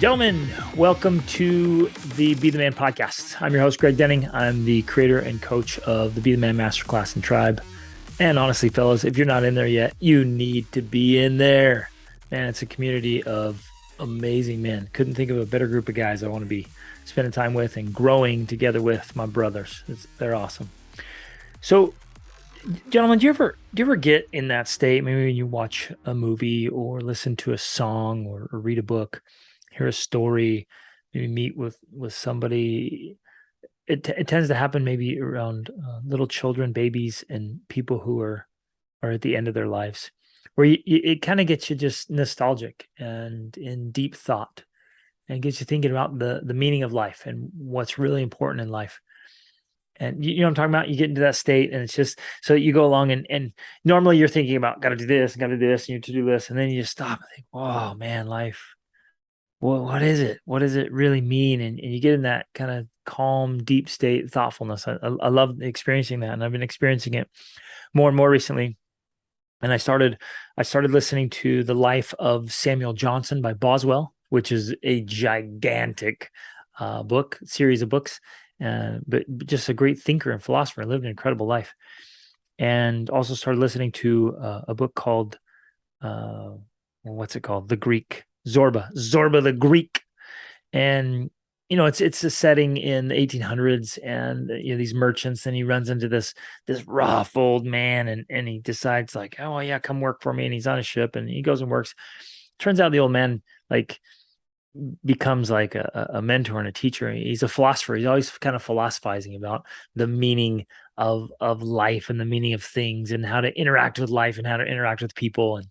Gentlemen, welcome to the Be the Man podcast. I'm your host, Greg Denning. I'm the creator and coach of the Be the Man Masterclass and Tribe. And honestly, fellas, if you're not in there yet, you need to be in there. Man, it's a community of amazing men. Couldn't think of a better group of guys I want to be spending time with and growing together with my brothers. They're awesome. So, gentlemen, do you ever get in that state? Maybe when you watch a movie or listen to a song or read a book, hear a story, maybe meet with somebody. It tends to happen maybe around little children, babies, and people who are at the end of their lives, where it kind of gets you just nostalgic and in deep thought, and gets you thinking about the meaning of life and what's really important in life. And you know what I'm talking about? You get into that state and it's just so you go along and normally you're thinking about got to do this, got to do this, and your to-do list, and then you just stop and think, oh man, life. Well, what is it? What does it really mean? And you get in that kind of calm, deep state thoughtfulness. I love experiencing that, and I've been experiencing it more and more recently. And I started listening to The Life of Samuel Johnson by Boswell, which is a gigantic book series of books, but just a great thinker and philosopher, lived an incredible life. And also started listening to a book called what's it called? The Greek Zorba the Greek. And you know, it's a setting in the 1800s, and you know these merchants, and he runs into this rough old man, and he decides like, oh yeah, come work for me, and he's on a ship, and he goes and works. Turns out the old man like becomes like a mentor and a teacher. He's a philosopher. He's always kind of philosophizing about the meaning of life and the meaning of things and how to interact with life and how to interact with people. And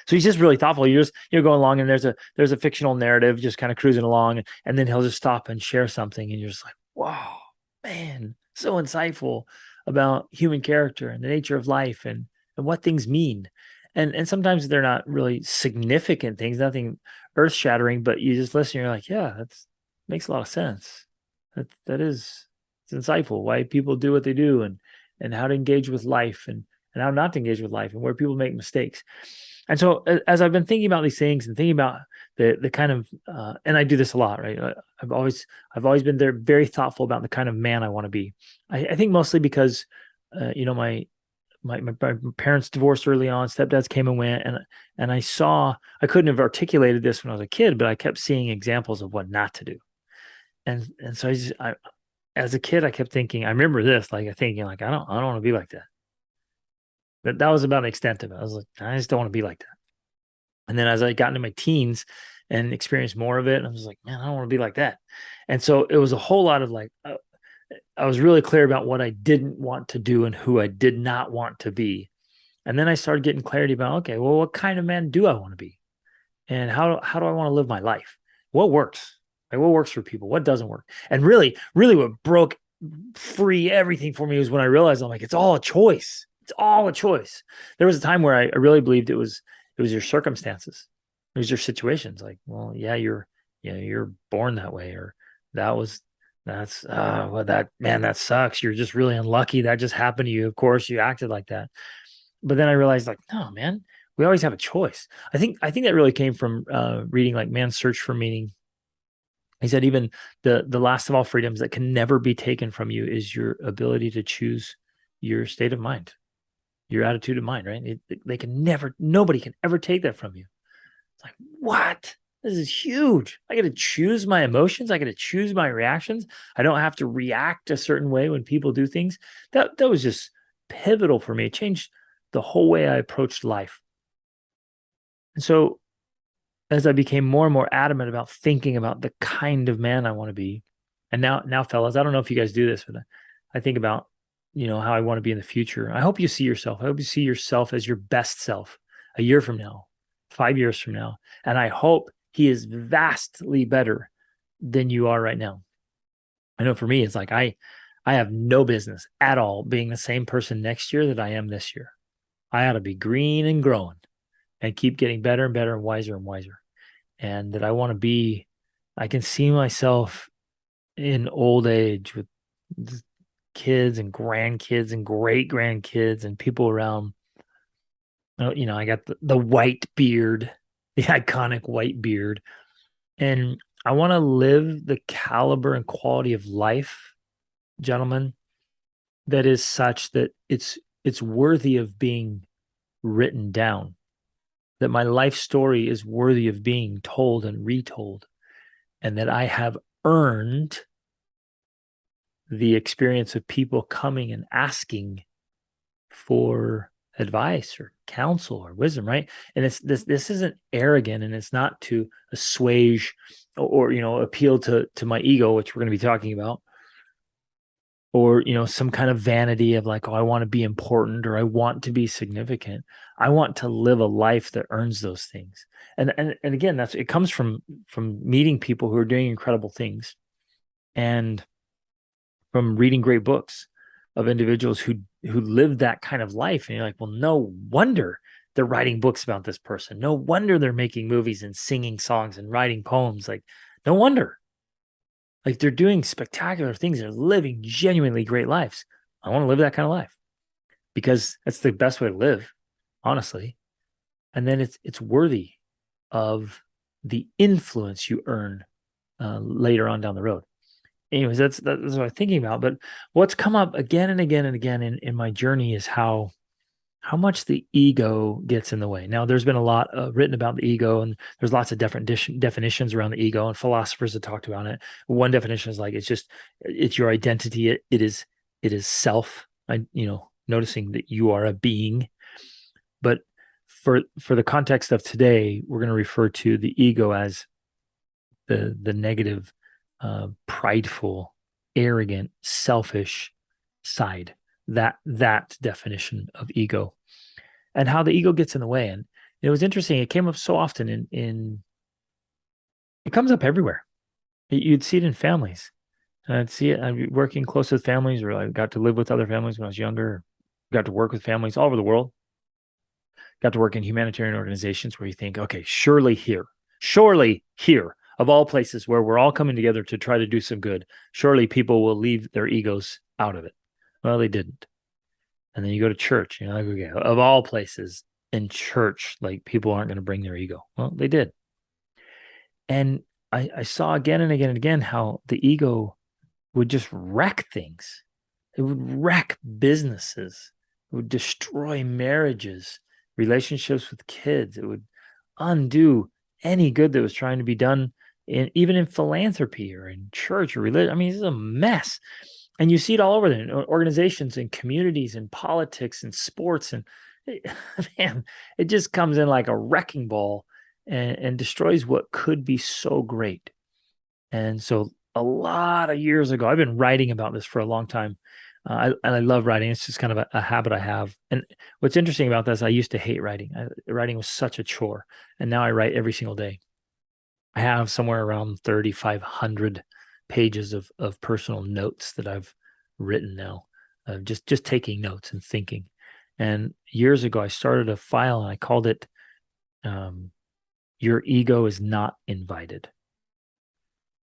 so he's just really thoughtful. You're going along, and there's a fictional narrative just kind of cruising along, and then he'll just stop and share something, and you're just like, wow, man, so insightful about human character and the nature of life and what things mean. And sometimes they're not really significant things, nothing earth shattering, but you just listen, you're like, yeah, that makes a lot of sense. That is it's insightful why people do what they do, and how to engage with life, and how not to engage with life, and where people make mistakes. And so as I've been thinking about these things and thinking about the kind of and I do this a lot, right? I've always been there very thoughtful about the kind of man I want to be. I think mostly because you know my parents divorced early on, stepdads came and went, and I couldn't have articulated this when I was a kid, but I kept seeing examples of what not to do. And so I as a kid I kept thinking, I remember this, like thinking like I don't want to be like that. But that was about the extent of it. I was like, I just don't want to be like that. And then as I got into my teens and experienced more of it, I was like, man, I don't want to be like that. And so it was a whole lot of like, I was really clear about what I didn't want to do and who I did not want to be. And then I started getting clarity about, okay, well, what kind of man do I want to be? And how do I want to live my life? What works? Like what works for people? What doesn't work? And really what broke free everything for me was when I realized I'm like, it's all a choice. It's all a choice. There was a time where I really believed it was your circumstances. It was your situations. Like, well, you're born that way, or that was that's well that man, that sucks. You're just really unlucky. That just happened to you. Of course, you acted like that. But then I realized, like, no, man, we always have a choice. I think that really came from reading like Man's Search for Meaning. He said even the last of all freedoms that can never be taken from you is your ability to choose your state of mind, your attitude of mind, right? They can never, nobody can ever take that from you. It's like, what? This is huge. I got to choose my emotions. I got to choose my reactions. I don't have to react a certain way when people do things. That was just pivotal for me. It changed the whole way I approached life. And so as I became more and more adamant about thinking about the kind of man I want to be, and now, fellas, I don't know if you guys do this, but I think about, you know, how I want to be in the future. I hope you see yourself. I hope you see yourself as your best self a year from now, 5 years from now. And I hope he is vastly better than you are right now. I know for me, it's like I have no business at all being the same person next year that I am this year. I ought to be green and growing and keep getting better and better and wiser and wiser. And that I want to be, I can see myself in old age with kids and grandkids and great grandkids and people around. You know, I got the white beard, the iconic white beard. And I want to live the caliber and quality of life, gentlemen, that is such that it's worthy of being written down, that my life story is worthy of being told and retold, and that I have earned the experience of people coming and asking for advice or counsel or wisdom, right? And it's this isn't arrogant, and it's not to assuage or appeal to my ego, which we're going to be talking about, or some kind of vanity of like, oh, I want to be important or I want to be significant. I want to live a life that earns those things. And again, that's it comes from meeting people who are doing incredible things, and from reading great books of individuals who live that kind of life. And you're like, well, no wonder they're writing books about this person. No wonder they're making movies and singing songs and writing poems. Like, no wonder. Like, they're doing spectacular things. They're living genuinely great lives. I want to live that kind of life because that's the best way to live, honestly. And then it's worthy of the influence you earn later on down the road. Anyways, that's what I'm thinking about. But what's come up again and again and again in my journey is how much the ego gets in the way. Now, there's been a lot written about the ego, and there's lots of different definitions around the ego, and philosophers have talked about it. One definition is like it's your identity. It is self. Noticing that you are a being. But for the context of today, we're going to refer to the ego as the negative, prideful, arrogant, selfish side. That definition of ego, and how the ego gets in the way. And it was interesting. It came up so often in it comes up everywhere. You'd see it in families. And I'd see it. I'd be working close with families, or I got to live with other families when I was younger. Got to work with families all over the world. Got to work in humanitarian organizations where you think, okay, surely here, of all places where we're all coming together to try to do some good, surely people will leave their egos out of it. Well, they didn't. And then you go to church, like, okay, of all places in church, like, people aren't going to bring their ego. Well, they did. And I saw again and again and again how the ego would just wreck things. It would wreck businesses. It would destroy marriages, relationships with kids. It would undo any good that was trying to be done even in philanthropy or in church or religion. I mean, this is a mess. And you see it all over there in organizations and communities and politics and sports. And man, it just comes in like a wrecking ball and destroys what could be so great. And so a lot of years ago, I've been writing about this for a long time. I love writing. It's just kind of a habit I have. And what's interesting about this, I used to hate writing. Writing was such a chore. And now I write every single day. I have somewhere around 3,500 pages of personal notes that I've written now, just taking notes and thinking. And years ago, I started a file and I called it "Your Ego is Not Invited."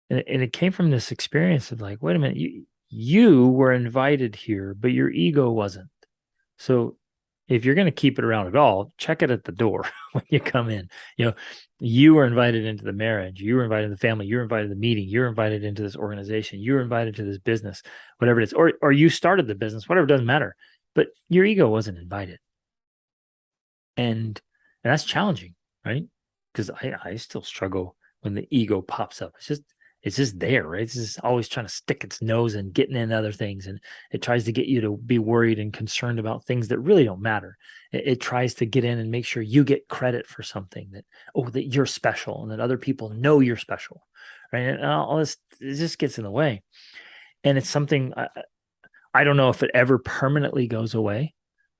And it came from this experience of like, wait a minute, you were invited here, but your ego wasn't. So if you're going to keep it around at all, check it at the door when you come in. You were invited into the marriage, you were invited to the family, you were invited to the meeting, you're invited into this organization, you were invited to this business, whatever it is, or you started the business, whatever, doesn't matter. But your ego wasn't invited. And that's challenging, right? Because I still struggle when the ego pops up. It's just there, right? It's just always trying to stick its nose and getting in other things. And it tries to get you to be worried and concerned about things that really don't matter. It tries to get in and make sure you get credit for something that you're special and that other people know you're special, right? And all this, it just gets in the way. And it's something, I don't know if it ever permanently goes away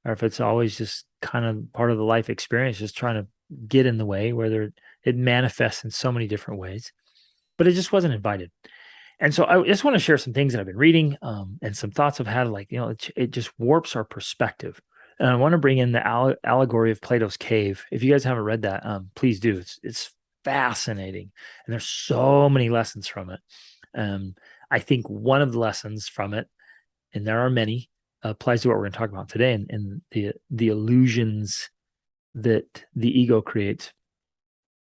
or if it's always just kind of part of the life experience, just trying to get in the way, whether it manifests in so many different ways, but it just wasn't invited. And so I just want to share some things that I've been reading and some thoughts I've had, like, it just warps our perspective. And I want to bring in the allegory of Plato's cave. If you guys haven't read that, please do. It's fascinating. And there's so many lessons from it. I think one of the lessons from it, and there are many, applies to what we're going to talk about today, and the illusions that the ego creates.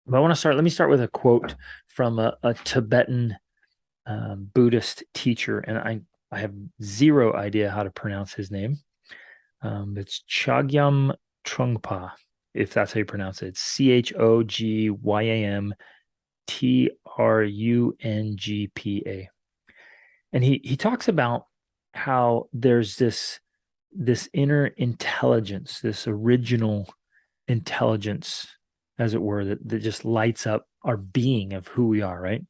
But let me start with a quote from a Tibetan Buddhist teacher, and I have zero idea how to pronounce his name. It's Chogyam Trungpa, if that's how you pronounce it. It's Chogyamtrungpa. And he talks about how there's this inner intelligence, this original intelligence, as it were, that just lights up our being of who we are, right?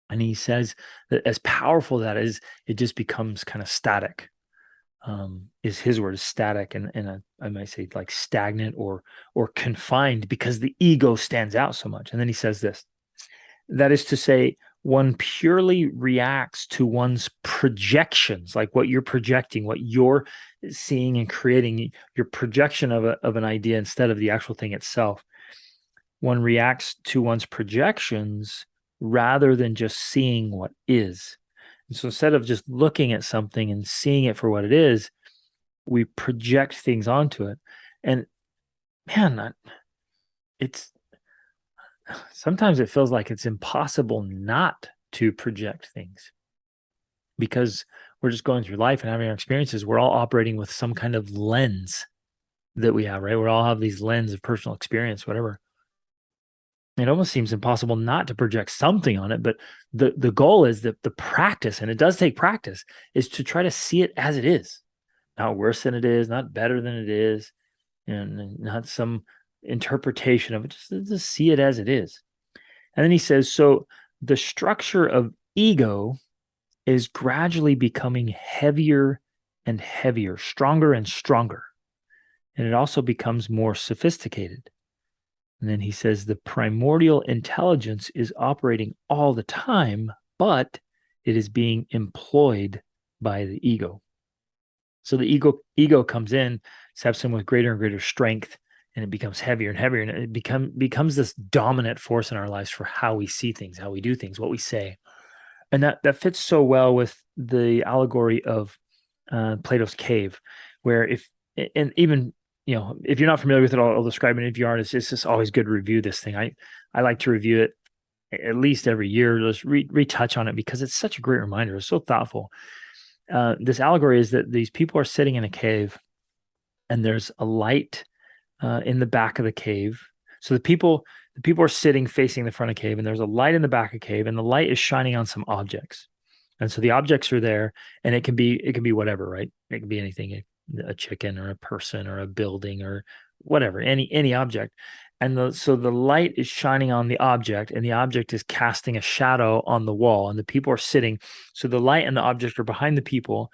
And he says that as powerful that is, it just becomes kind of static. Is his word, is static, and I might say like stagnant or confined, because the ego stands out so much. And then he says this: that is to say, one purely reacts to one's projections, like what you're projecting, what you're seeing and creating, your projection of an idea instead of the actual thing itself. One reacts to one's projections rather than just seeing what is. And so instead of just looking at something and seeing it for what it is, we project things onto it. And man, it's sometimes it feels like it's impossible not to project things, because we're just going through life and having our experiences. We're all operating with some kind of lens that we have, right? We all have these lens of personal experience, whatever. It almost seems impossible not to project something on it. But the goal is that the practice, and it does take practice, is to try to see it as it is, not worse than it is, not better than it is, and not some interpretation of it. Just see it as it is. And then he says, so the structure of ego is gradually becoming heavier and heavier, stronger and stronger. And it also becomes more sophisticated. And then he says the primordial intelligence is operating all the time, but it is being employed by the ego. So the ego comes in, steps in with greater and greater strength, and it becomes heavier and heavier, and it becomes this dominant force in our lives for how we see things, how we do things, what we say. And that fits so well with the allegory of Plato's cave, where and even, if you're not familiar with it, I'll describe it. If you aren't, it's just always good to review this thing. I like to review it at least every year, just retouch on it, because it's such a great reminder. It's so thoughtful. This allegory is that these people are sitting in a cave, and there's a light in the back of the cave. So the people are sitting facing the front of the cave, and there's a light in the back of the cave, and the light is shining on some objects. And so the objects are there, and it can be whatever, right? It can be anything, a chicken or a person or a building or whatever, any object. And so the light is shining on the object, and the object is casting a shadow on the wall, and the people are sitting. So the light and the object are behind the people,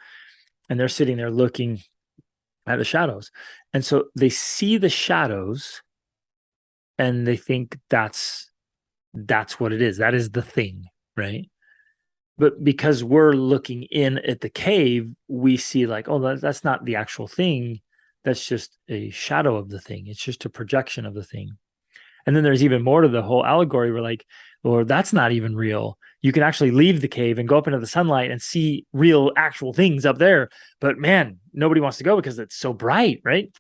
and they're sitting there looking at the shadows. And so they see the shadows, and they think that's what it is. That is the thing, right? But because we're looking in at the cave, we see like, oh, that's not the actual thing. That's just a shadow of the thing. It's just a projection of the thing. And then there's even more to the whole allegory. We're like, or that's not even real. You can actually leave the cave and go up into the sunlight and see real, actual things up there. But man, nobody wants to go because it's so bright, right?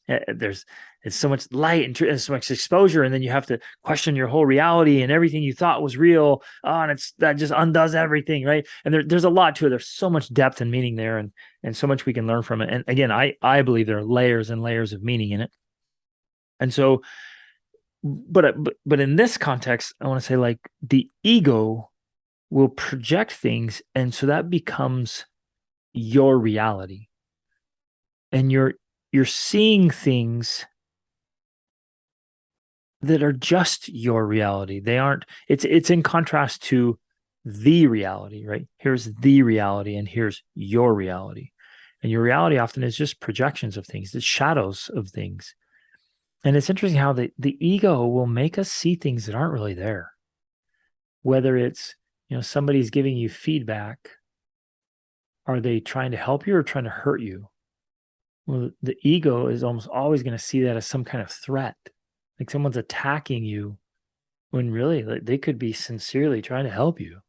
It's so much light and so much exposure, and then you have to question your whole reality and everything you thought was real. Oh, and that just undoes everything, right? And there's a lot to it. There's so much depth and meaning there, and so much we can learn from it. And again, I believe there are layers and layers of meaning in it. And so, but in this context, I want to say, like, the ego will project things, and so that becomes your reality, and you're seeing things that are just your reality. They aren't, it's in contrast to the reality, right? Here's the reality, and here's your reality. And your reality often is just projections of things, it's shadows of things. And it's interesting how the ego will make us see things that aren't really there. Whether it's, somebody's giving you feedback, are they trying to help you or trying to hurt you? Well, the ego is almost always going to see that as some kind of threat, like someone's attacking you, when really, like, they could be sincerely trying to help you.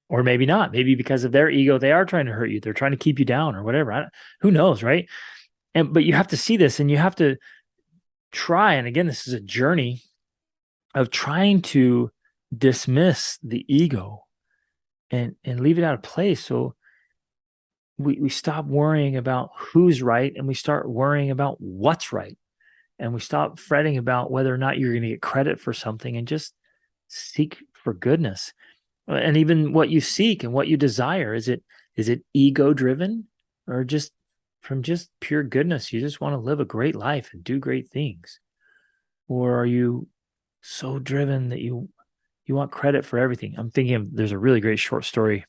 Or maybe not. Maybe because of their ego, they are trying to hurt you. They're trying to keep you down or whatever. Who knows, right? But you have to see this, and you have to try. And again, this is a journey of trying to dismiss the ego and leave it out of place. So we stop worrying about who's right and we start worrying about what's right. And we stop fretting about whether or not you're going to get credit for something and just seek for goodness. And even what you seek and what you desire, is it ego driven or just from just pure goodness? You just want to live a great life and do great things. Or are you so driven that you want credit for everything? I'm thinking there's a really great short story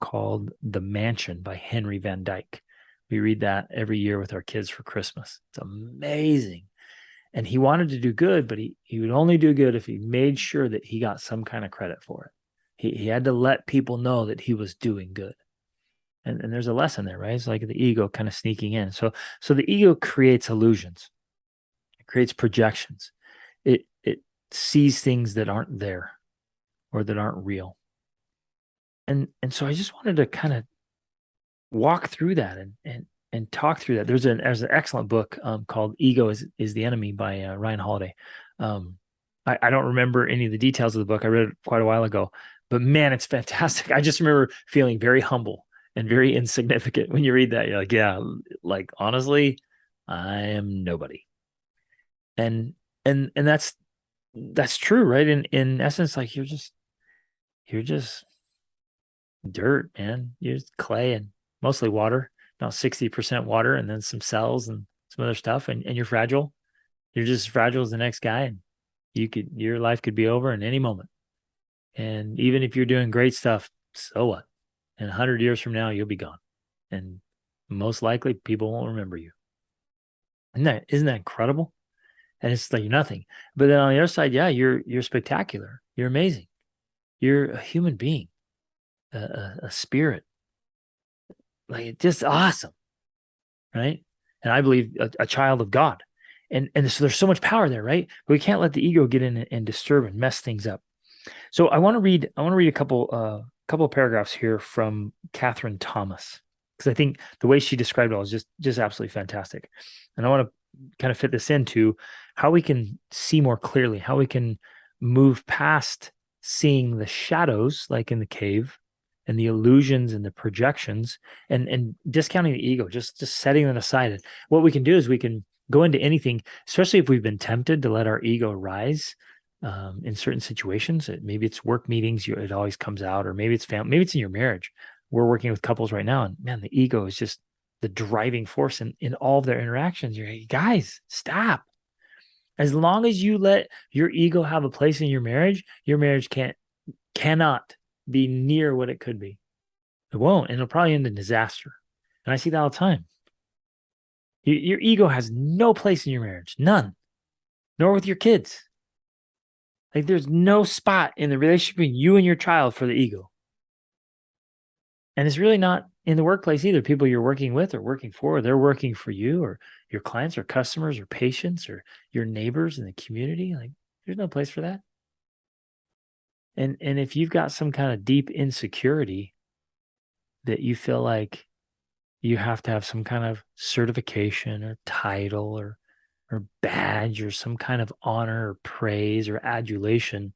called The Mansion by Henry Van Dyke. We read that every year with our kids for Christmas. It's amazing. And he wanted to do good, but he would only do good if he made sure that he got some kind of credit for it. He had to let people know that he was doing good. And there's a lesson there, right? It's like the ego kind of sneaking in. So the ego creates illusions. It creates projections. It sees things that aren't there or that aren't real. And so I just wanted to kind of walk through that and talk through that. There's an excellent book called "Ego is the Enemy" by Ryan Holiday. Um, I don't remember any of the details of the book. I read it quite a while ago, but man, it's fantastic. I just remember feeling very humble and very insignificant when you read that. You're like, yeah, like honestly, I am nobody. And that's true, right? In essence, like you're just dirt, man. You're just clay and mostly water, about 60% water, and then some cells and some other stuff. And you're fragile. You're just as fragile as the next guy. And your life could be over in any moment. And even if you're doing great stuff, so what? In 100 years from now, you'll be gone. And most likely people won't remember you. Isn't that incredible? And it's like nothing. But then on the other side, yeah, you're spectacular. You're amazing. You're a human being, a spirit. Like it's just awesome. Right? And I believe a child of God. And so there's so much power there, right? But we can't let the ego get in and disturb and mess things up. So I want to read a couple of paragraphs here from Catherine Thomas because I think the way she described it all is just absolutely fantastic. And I want to kind of fit this into how we can see more clearly, how we can move past seeing the shadows like in the cave and the illusions and the projections and discounting the ego, just setting them aside. And what we can do is we can go into anything, especially if we've been tempted to let our ego rise in certain situations. Maybe it's work meetings, it always comes out, or maybe it's family, maybe it's in your marriage. We're working with couples right now, and man, the ego is just the driving force in all of their interactions. You're like, guys, stop. As long as you let your ego have a place in your marriage cannot be near what it could be. It won't, and it'll probably end in disaster. And I see that all the time. Your ego has no place in your marriage, none, nor with your kids. Like there's no spot in the relationship between you and your child for the ego. And it's really not in the workplace either. People you're working with or working for, they're working for you or your clients or customers or patients or your neighbors in the community. Like there's no place for that. And if you've got some kind of deep insecurity that you feel like you have to have some kind of certification or title or badge or some kind of honor or praise or adulation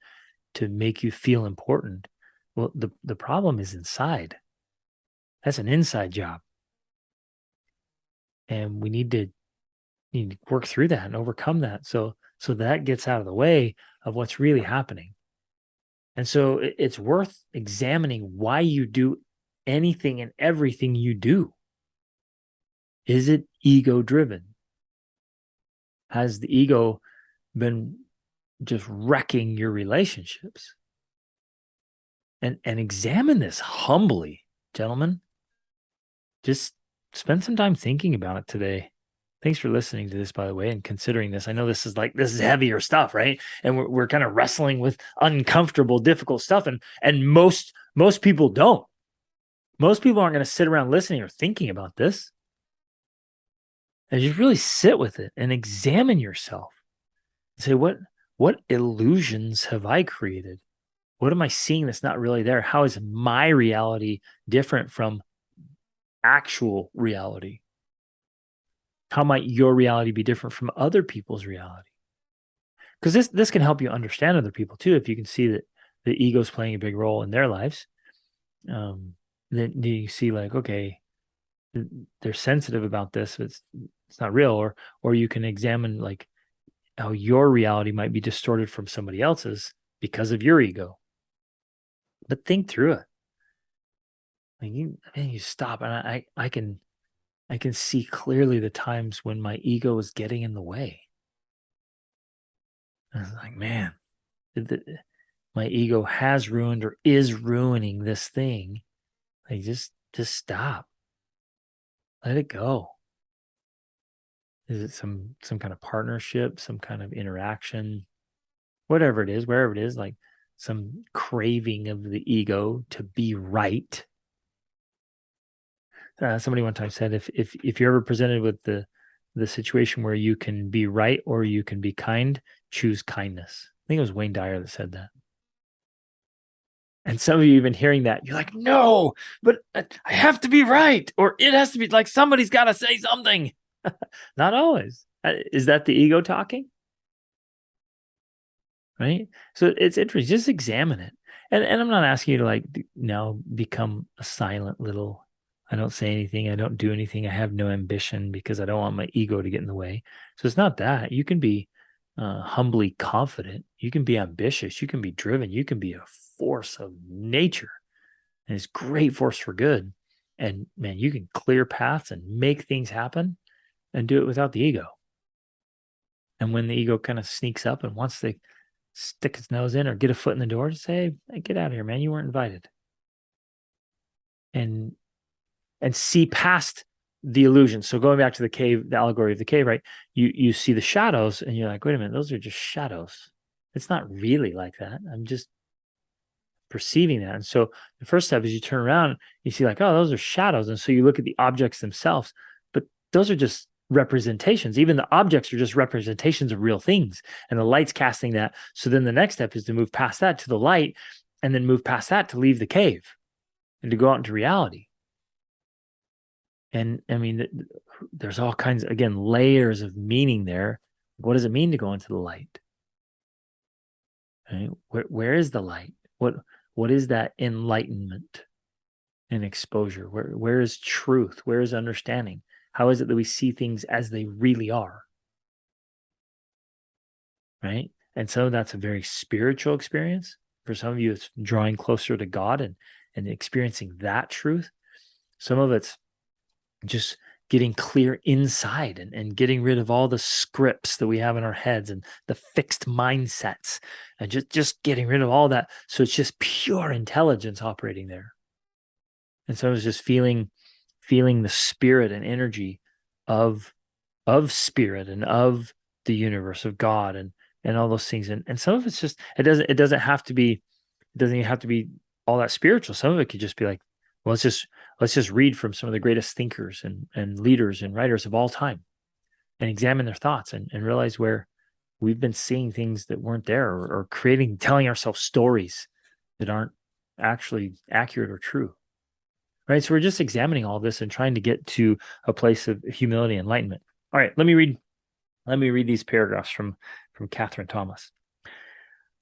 to make you feel important. Well, the problem is inside. That's an inside job. And we need to work through that and overcome that. So that gets out of the way of what's really happening. And so it's worth examining why you do anything and everything you do. Is it ego driven? Has the ego been just wrecking your relationships? And examine this humbly, gentlemen. Just spend some time thinking about it today. Thanks for listening to this, by the way, and considering this. I know this is heavier stuff, right? And we're kind of wrestling with uncomfortable, difficult stuff. And most people don't. Most people aren't going to sit around listening or thinking about this. And just really sit with it and examine yourself and say, what illusions have I created? What am I seeing that's not really there? How is my reality different from actual reality? How might your reality be different from other people's reality? because this can help you understand other people too. If you can see that the ego is playing a big role in their lives, um, then you see like, okay, they're sensitive about this. It's not real, or you can examine like how your reality might be distorted from somebody else's because of your ego. But think through it. Like you stop, and I can see clearly the times when my ego is getting in the way. And it's like, man, my ego has ruined or is ruining this thing. Like just stop. Let it go. Is it some kind of partnership, some kind of interaction, whatever it is, wherever it is, like some craving of the ego to be right. Somebody one time said, if you're ever presented with the situation where you can be right or you can be kind, choose kindness. I think it was Wayne Dyer that said that. And some of you even hearing that, you're like, no, but I have to be right, or it has to be like somebody's got to say something. Not always. Is that the ego talking? Right. So it's interesting. Just examine it. And I'm not asking you to like now become a silent little, I don't say anything, I don't do anything, I have no ambition because I don't want my ego to get in the way. So it's not that. You can be humbly confident, you can be ambitious, you can be driven, you can be a force of nature, and it's great force for good. And man, you can clear paths and make things happen and do it without the ego. And when the ego kind of sneaks up and wants to stick its nose in or get a foot in the door, to say, hey, get out of here, man. You weren't invited. And see past the illusion. So going back to the cave, the allegory of the cave, right? You see the shadows and you're like, wait a minute, those are just shadows. It's not really like that. I'm just perceiving that. And so the first step is you turn around, you see like, oh, those are shadows. And so you look at the objects themselves, but those are just representations. Even the objects are just representations of real things. And the light's casting that. So then the next step is to move past that to the light and then move past that to leave the cave and to go out into reality. And I mean, there's all kinds, again, layers of meaning there. What does it mean to go into the light? Right? Where is the light? What is that enlightenment and exposure? Where is truth? Where is understanding? How is it that we see things as they really are? Right? And so that's a very spiritual experience. For some of you, it's drawing closer to God and experiencing that truth. Some of it's just getting clear inside and getting rid of all the scripts that we have in our heads and the fixed mindsets and just getting rid of all that. So it's just pure intelligence operating there. And so it's just feeling the spirit and energy of spirit and of the universe, of God, and all those things. And some of it's just, it doesn't have to be, it doesn't even have to be all that spiritual. Some of it could just be like, well, let's just read from some of the greatest thinkers and leaders and writers of all time and examine their thoughts and realize where we've been seeing things that weren't there, or telling ourselves stories that aren't actually accurate or true. Right. So we're just examining all this and trying to get to a place of humility and enlightenment. All right, let me read these paragraphs from Catherine Thomas.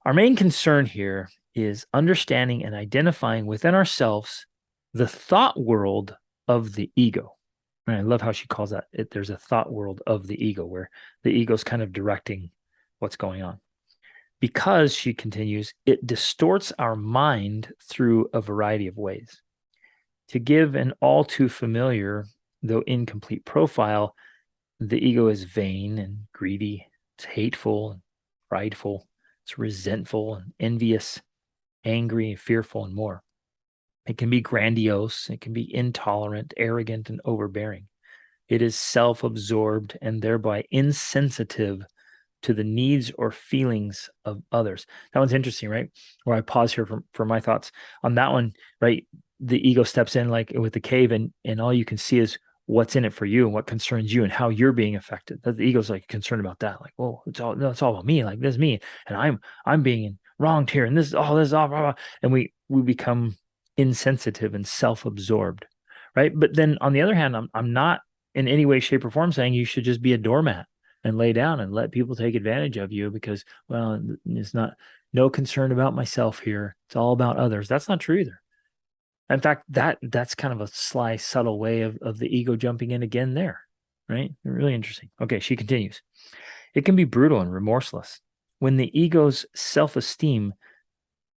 Our main concern here is understanding and identifying within ourselves the thought world of the ego. And I love how she calls that it. There's a thought world of the ego where the ego is kind of directing what's going on. Because, she continues, it distorts our mind through a variety of ways. To give an all too familiar, though incomplete profile, the ego is vain and greedy. It's hateful and prideful. It's resentful and envious, angry and fearful, and more. It can be grandiose. It can be intolerant, arrogant, and overbearing. It is self-absorbed and thereby insensitive to the needs or feelings of others. That one's interesting, right? Where I pause here for my thoughts on that one, right? The ego steps in like with the cave, and all you can see is what's in it for you and what concerns you and how you're being affected. The ego's like concerned about that. Like, oh, it's all about me. Like, this is me, and I'm being wronged here, and this is all blah, blah. And we become insensitive and self-absorbed, right? But then on the other hand, I'm not in any way, shape, or form saying you should just be a doormat and lay down and let people take advantage of you because, well, it's not no concern about myself here. It's all about others. That's not true either. In fact, that's kind of a sly, subtle way of the ego jumping in again there, right? Really interesting. Okay, she continues. It can be brutal and remorseless. When the ego's self-esteem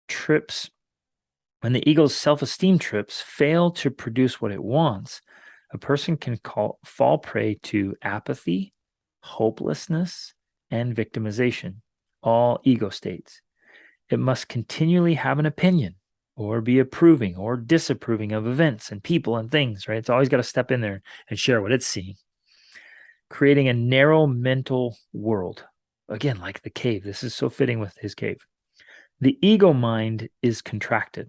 trips, when the ego's self-esteem trips fail to produce what it wants, a person can fall prey to apathy, hopelessness, and victimization, all ego states. It must continually have an opinion or be approving or disapproving of events and people and things, right? It's always got to step in there and share what it's seeing, creating a narrow mental world. Again, like the cave. This is so fitting with his cave. The ego mind is contracted,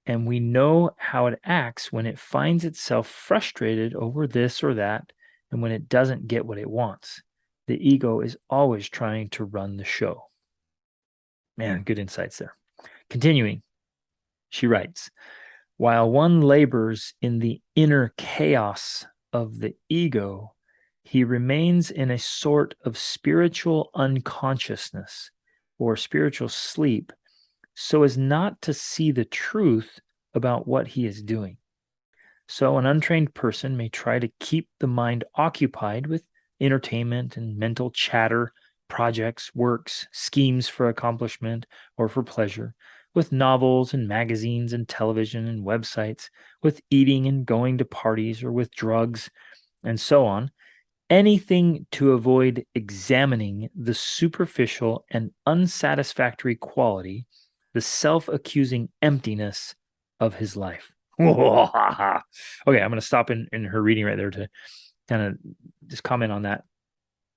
and we know how it acts when it finds itself frustrated over this or that, and when it doesn't get what it wants. The ego is always trying to run the show. Man, good insights there. Continuing, she writes, while one labors in the inner chaos of the ego, he remains in a sort of spiritual unconsciousness or spiritual sleep so as not to see the truth about what he is doing. So an untrained person may try to keep the mind occupied with entertainment and mental chatter, projects, works, schemes for accomplishment or for pleasure, with novels and magazines and television and websites, with eating and going to parties or with drugs and so on, anything to avoid examining the superficial and unsatisfactory quality, the self-accusing emptiness of his life. Okay, I'm going to stop in her reading right there to kind of just comment on that.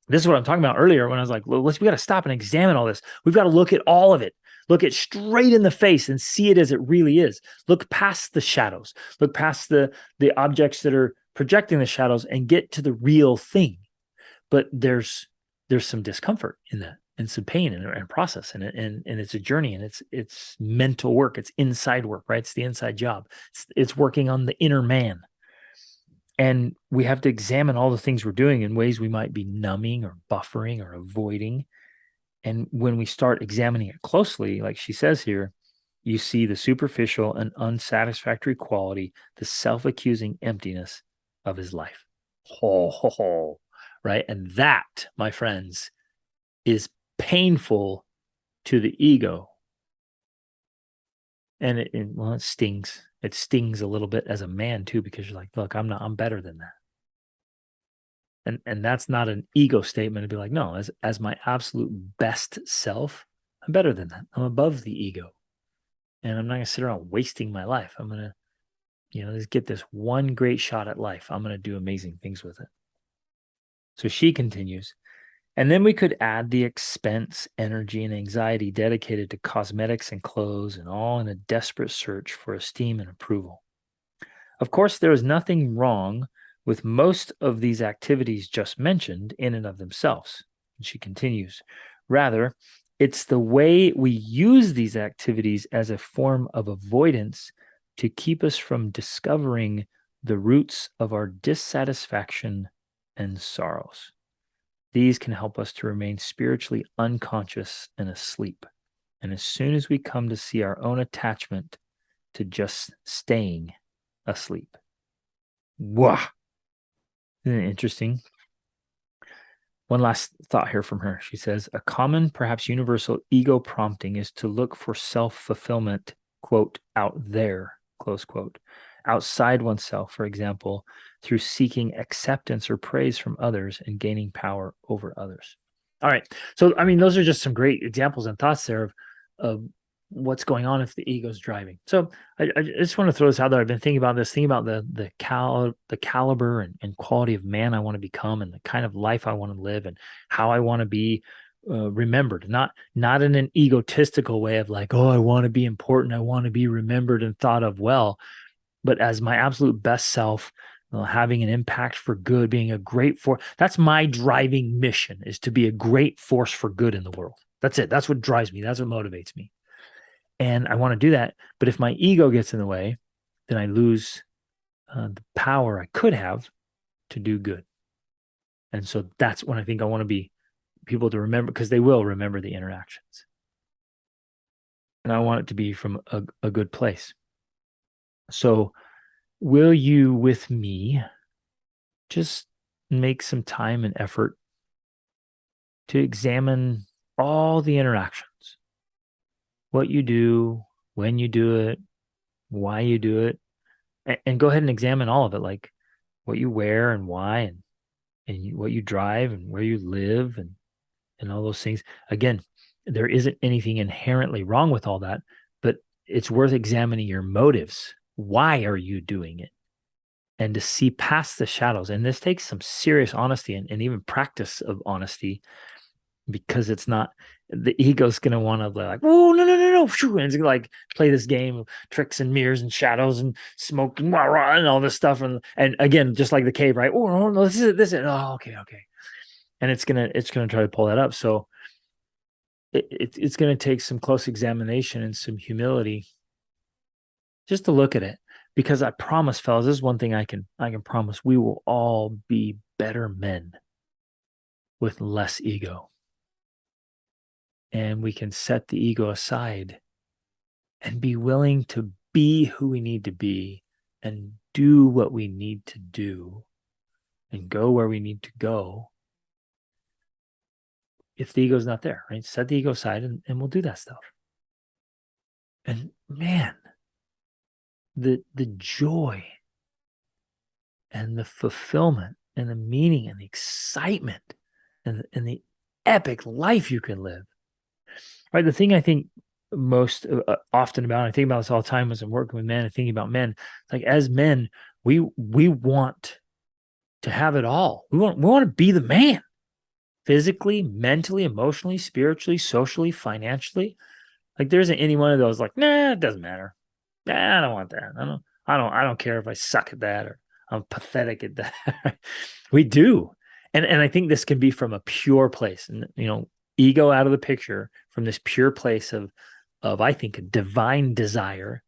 This is what I'm talking about earlier when I was like, well, we got to stop and examine all this. We've got to look at all of it, look it straight in the face and see it as it really is. Look past the shadows, look past the objects that are projecting the shadows and get to the real thing. But there's some discomfort in that and some pain and process in it. And it's a journey and it's mental work. It's inside work, right? It's the inside job. It's working on the inner man. And we have to examine all the things we're doing in ways we might be numbing or buffering or avoiding. And when we start examining it closely, like she says here, you see the superficial and unsatisfactory quality, the self-accusing emptiness of his life. Right? And that, my friends, is painful to the ego. And it stings. It stings a little bit as a man too, because you're like, look, I'm better than that. And that's not an ego statement to be like, no, as my absolute best self, I'm better than that. I'm above the ego. And I'm not gonna sit around wasting my life. I'm gonna, just get this one great shot at life. I'm gonna do amazing things with it. So she continues, and then we could add the expense, energy, and anxiety dedicated to cosmetics and clothes, and all in a desperate search for esteem and approval. Of course, there is nothing wrong with most of these activities just mentioned in and of themselves. And she continues, rather, it's the way we use these activities as a form of avoidance to keep us from discovering the roots of our dissatisfaction and sorrows. These can help us to remain spiritually unconscious and asleep. And as soon as we come to see our own attachment to just staying asleep. Wow. Isn't it interesting? One last thought here from her. She says, a common, perhaps universal ego prompting is to look for self-fulfillment, quote, out there, close quote, outside oneself, for example, through seeking acceptance or praise from others and gaining power over others. All right. So, I mean, those are just some great examples and thoughts there of what's going on if the ego's driving. So I just want to throw this out there. I've been thinking about this, thinking about the caliber and quality of man I want to become and the kind of life I want to live and how I want to be remembered, not in an egotistical way of like, oh, I want to be important. I want to be remembered and thought of well, but as my absolute best self, having an impact for good, being a great force. That's my driving mission, is to be a great force for good in the world. That's it. That's what drives me. That's what motivates me. And I want to do that. But if my ego gets in the way, then I lose the power I could have to do good. And so that's when I think I want to be people to remember, because they will remember the interactions. And I want it to be from a good place. So will you with me just make some time and effort to examine all the interactions, what you do, when you do it, why you do it, and go ahead and examine all of it, like what you wear and why, and what you drive and where you live, and all those things. Again, there isn't anything inherently wrong with all that, but it's worth examining your motives. Why are you doing it? And to see past the shadows. And this takes some serious honesty and even practice of honesty, because it's not, the ego's going to want to be like, oh, no, no, no, no. And it's going to like play this game of tricks and mirrors and shadows and smoke and, rah, rah, and all this stuff. And again, just like the cave, right? Oh, no, no, this is it. This is it. Oh, okay, okay. And it's gonna try to pull that up. So it's going to take some close examination and some humility just to look at it, because I promise, fellas, this is one thing I can promise: we will all be better men with less ego, and we can set the ego aside and be willing to be who we need to be and do what we need to do and go where we need to go. If the ego's not there, right? Set the ego aside, and we'll do that stuff. And man, the joy and the fulfillment and the meaning and the excitement and the epic life you can live. Right. The thing I think most often about, I think about this all the time as I'm working with men and thinking about men, like as men, we want to have it all. We want to be the man, physically, mentally, emotionally, spiritually, socially, financially. Like there isn't any one of those like, nah, it doesn't matter. Nah, I don't want that. I don't care if I suck at that or I'm pathetic at that. We do. And I think this can be from a pure place, and ego out of the picture, from this pure place of I think a divine desire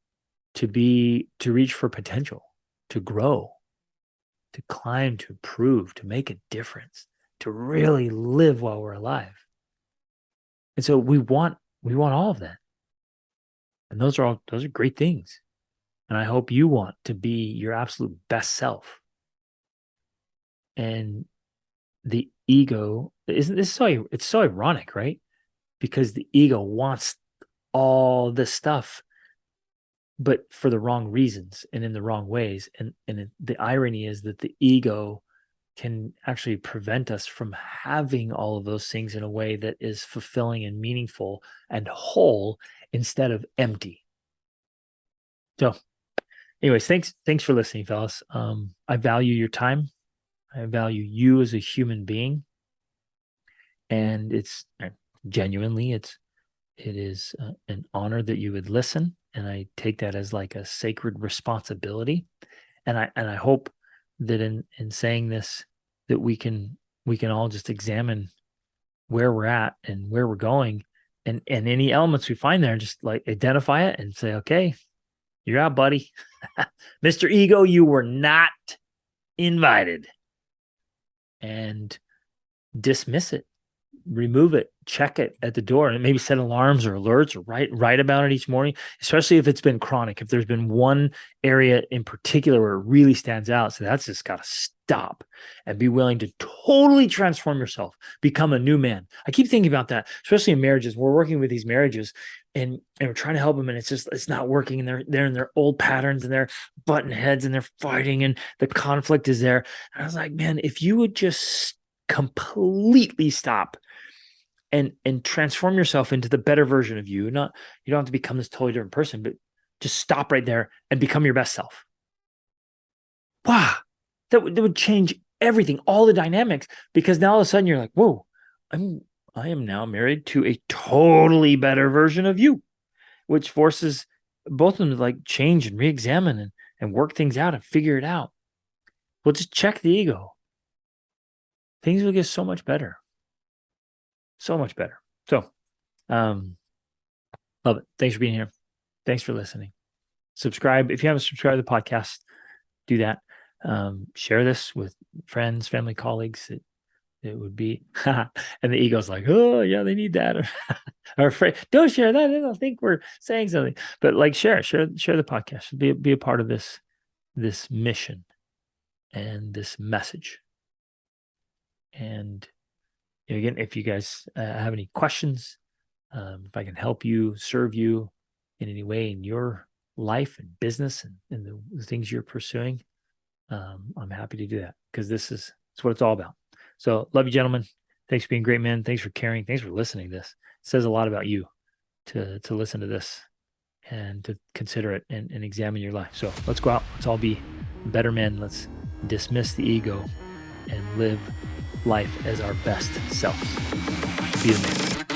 to reach for potential, to grow, to climb, to improve, to make a difference, to really live while we're alive. And so we want all of that. And those are great things. And I hope you want to be your absolute best self. And the ego, isn't this so, it's so ironic, right? Because the ego wants all this stuff, but for the wrong reasons and in the wrong ways. And the irony is that the ego can actually prevent us from having all of those things in a way that is fulfilling and meaningful and whole, instead of empty. So anyways, thanks for listening, fellas. I value your time. I value you as a human being, and it's genuinely, it is an honor that you would listen, and I take that as like a sacred responsibility. And I hope that in saying this, that we can all just examine where we're at and where we're going, and any elements we find there, and just like identify it and say, okay, you're out, buddy. Mr. Ego, you were not invited. And dismiss it, remove it, check it at the door, and maybe set alarms or alerts, or write about it each morning, especially if it's been chronic. If there's been one area in particular where it really stands out, so that's just got to stop, and be willing to totally transform yourself, become a new man. I keep thinking about that, especially in marriages. We're working with these marriages, and we're trying to help them, and it's not working, and they're in their old patterns, and they're button heads, and they're fighting, and the conflict is there. And I was like, man, if you would just completely stop and transform yourself into the better version of you. You don't have to become this totally different person, but just stop right there and become your best self. Wow, that would change everything, all the dynamics, because now all of a sudden you're like, whoa, I am now married to a totally better version of you, which forces both of them to like change and re-examine and work things out and figure it out. Well, just check the ego. Things will get so much better. So much better. So, love it. Thanks for being here. Thanks for listening. Subscribe. If you haven't subscribed to the podcast, do that. Share this with friends, family, colleagues. it would be, and the ego's like, oh yeah, they need that, or afraid. Don't share that. They'll think we're saying something. But like, share the podcast. Be a part of this mission and this message. And again, if you guys have any questions, if I can help you, serve you in any way in your life and business and the things you're pursuing, I'm happy to do that, because it's what it's all about. So love you, gentlemen. Thanks for being great men. Thanks for caring. Thanks for listening to this. It says a lot about you to listen to this and to consider it and examine your life. So let's go out. Let's all be better men. Let's dismiss the ego and live life as our best selves. Be the man.